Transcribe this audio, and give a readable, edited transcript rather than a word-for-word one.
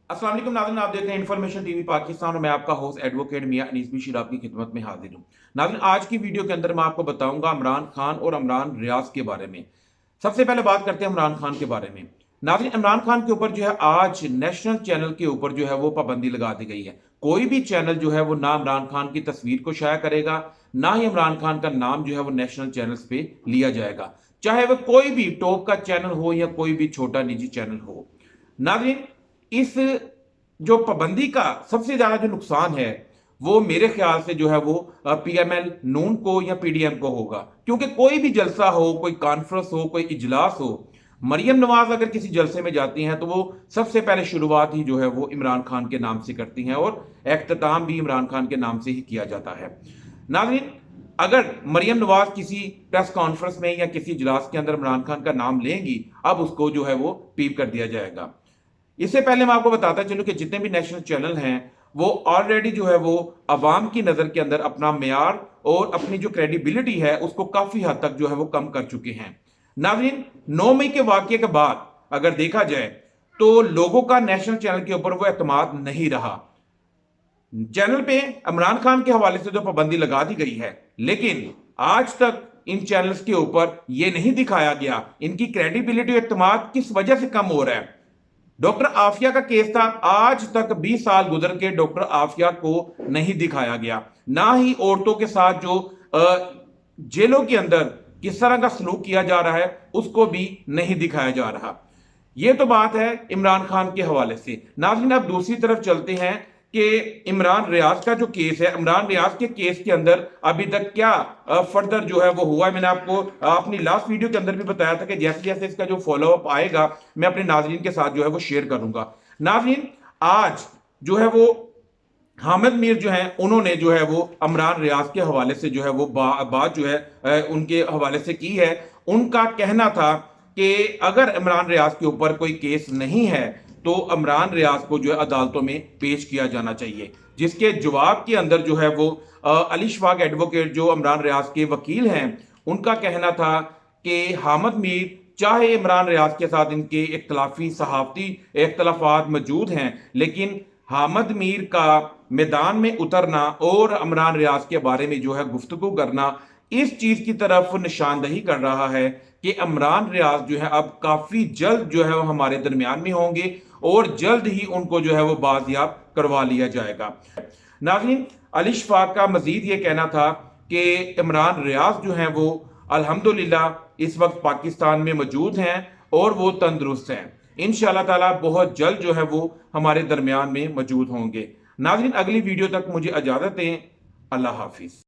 अस्सलाम वालेकुम नाज़रीन, आप देख रहे हैं इन्फॉर्मेशन टीवी पाकिस्तान और मैं आपका होस्ट एडवोकेट मियां अनीस बिशीर आपकी खिदमत में हाजिर हूं। नाज़रीन, आज की वीडियो के अंदर मैं आपको बताऊंगा इमरान खान और इमरान रियाज के बारे में। सबसे पहले बात करते हैं इमरान खान के बारे में। नाज़रीन, इमरान खान के ऊपर जो है आज नेशनल चैनल के ऊपर जो है वो पाबंदी लगा दी गई है। कोई भी चैनल जो है वो ना इमरान खान की तस्वीर को शाया करेगा, ना ही इमरान खान का नाम जो है वो नेशनल चैनल्स पे लिया जाएगा, चाहे वह कोई भी टॉप का चैनल हो या कोई भी छोटा निजी चैनल हो। नाज़रीन, इस जो पाबंदी का सबसे ज्यादा जो नुकसान है वो मेरे ख्याल से जो है वो पीएमएल नून को या पीडीएम को होगा, क्योंकि कोई भी जलसा हो, कोई कॉन्फ्रेंस हो, कोई इजलास हो, मरियम नवाज अगर किसी जलसे में जाती हैं तो वो सबसे पहले शुरुआत ही जो है वो इमरान खान के नाम से करती हैं और एख्तिताम भी इमरान खान के नाम से ही किया जाता है। नाज़रीन, अगर मरियम नवाज किसी प्रेस कॉन्फ्रेंस में या किसी इजलास के अंदर इमरान खान का नाम लेंगी, अब उसको जो है वो पीप कर दिया जाएगा। इससे पहले मैं आपको बताता चलूं कि जितने भी नेशनल चैनल हैं वो ऑलरेडी जो है वो अवाम की नजर के अंदर अपना मेयार और अपनी जो क्रेडिबिलिटी है उसको काफी हद तक जो है वो कम कर चुके हैं। नाज़रीन, 9 मई के वाकये के बाद अगर देखा जाए तो लोगों का नेशनल चैनल के ऊपर वो एतमाद नहीं रहा। चैनल पे इमरान खान के हवाले से जो पाबंदी लगा दी गई है, लेकिन आज तक इन चैनल्स के ऊपर ये नहीं दिखाया गया इनकी क्रेडिबिलिटी और एतमाद किस वजह से कम हो रहा है। डॉक्टर आफिया का केस था, आज तक 20 साल गुजर के डॉक्टर आफिया को नहीं दिखाया गया, ना ही औरतों के साथ जो जेलों के अंदर किस तरह का सलूक किया जा रहा है उसको भी नहीं दिखाया जा रहा। ये तो बात है इमरान खान के हवाले से। नाज़रीन, अब दूसरी तरफ चलते हैं कि इमरान रियाज का जो केस है, इमरान रियाज के केस के अंदर अभी तक क्या फर्दर जो है वो हुआ है। मैंने आपको अपनी लास्ट वीडियो के अंदर भी बताया था कि जैसे जैसे इसका जो फॉलो अप आएगा मैं अपने नाजरीन के साथ जो है वो शेयर करूंगा। नाजरीन, आज जो है वो हामिद मीर जो है उन्होंने जो है वो इमरान रियाज के हवाले से जो है वो बात जो है उनके हवाले से की है। उनका कहना था कि अगर इमरान रियाज के ऊपर कोई केस नहीं है तो इमरान रियाज को जो है अदालतों में पेश किया जाना चाहिए, जिसके जवाब के अंदर जो है वो अली शफाक एडवोकेट जो इमरान रियाज के वकील हैं उनका कहना था कि हामिद मीर चाहे इमरान रियाज के साथ इनके इख्तलाफी सहाफती इख्तलाफात मौजूद हैं, लेकिन हामिद मीर का मैदान में उतरना और इमरान रियाज के बारे में जो है गुफ्तगू करना इस चीज की तरफ निशानदही कर रहा है कि इमरान रियाज जो है अब काफी जल्द जो है वो हमारे दरमियान में होंगे और जल्द ही उनको जो है वो बाजियाब करवा लिया जाएगा। नाज़रीन, अली शफाक का मजीद ये कहना था कि इमरान रियाज जो है वो अल्हम्दुलिल्लाह इस वक्त पाकिस्तान में मौजूद हैं और वो तंदुरुस्त हैं। इंशाअल्लाह ताला बहुत जल्द जो है वो हमारे दरमियान में मौजूद होंगे। नाज़रीन, अगली वीडियो तक मुझे इजाजत दें। अल्लाह हाफिज।